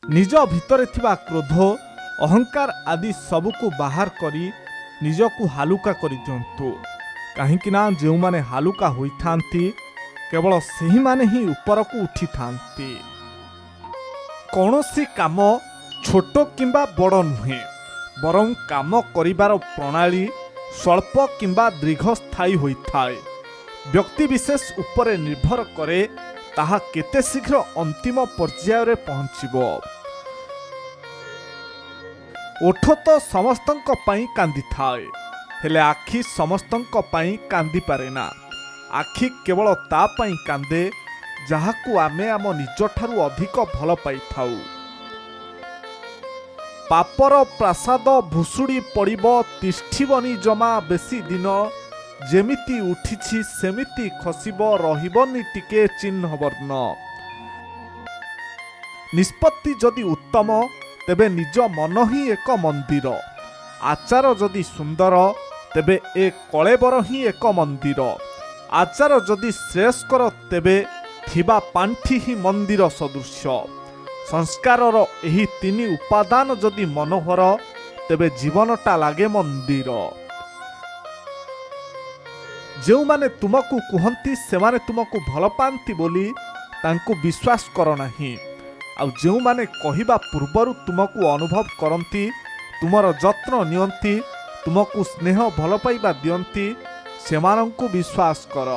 निज भितरे थिबा क्रोध अहंकार आदि सबको बाहर करी निजकु हालुका करि दियंतु। काहेकि ना जो माने हालुका होइथांती केवल सही माने ही ऊपर को उठी थांती। कौनसी काम छोट किंबा बड़ नुहे, बरं काम करिबार प्रणाली स्वल्प किंबा दीर्घस्थायी होइथाए। व्यक्ति विशेष उपरे निर्भर करे ताहा केते शीघ्र अंतिम पर्याय रे पहुंचिबो। ओठ तो समस्तंक पई कांदी थाए, हेले आखि समस्तंक पई कांदी पारे ना। आखि केवल ता पई कांदे जहाकू आमे आम निज ठारू अधिक भल पाई थाउ। पापर प्रासाद भुसुड़ी पड़िब तिष्ठिबनी जमा बेसी दिन, जेमिति उठिछि सेमिति खसिब रहिबनी टिके चिन्ह वर्ण। निष्पत्ति जदि उत्तम तेबे निज मन ही एक मंदिर, आचार जदि सुंदर तेबे ए कलेबर ही एक मंदिर, आचार जदि श्रेयस्कर तेबे थिबा पांठी ही मंदिर सदृश। संस्कारर एही तीनी उपादान जदि मनोहर तेबे जीवनटा लागे मंदिर। जो माने तुमको कहती से माने तुमको भल पाती बोली तांको विश्वास कर नहीं। आउ जो माने कहिबा पूर्वरु तुमको अनुभव करती, तुमर जत्न नियंती, तुमको स्नेह भल पाइबा दियंती, सेमानंकु विश्वास कर।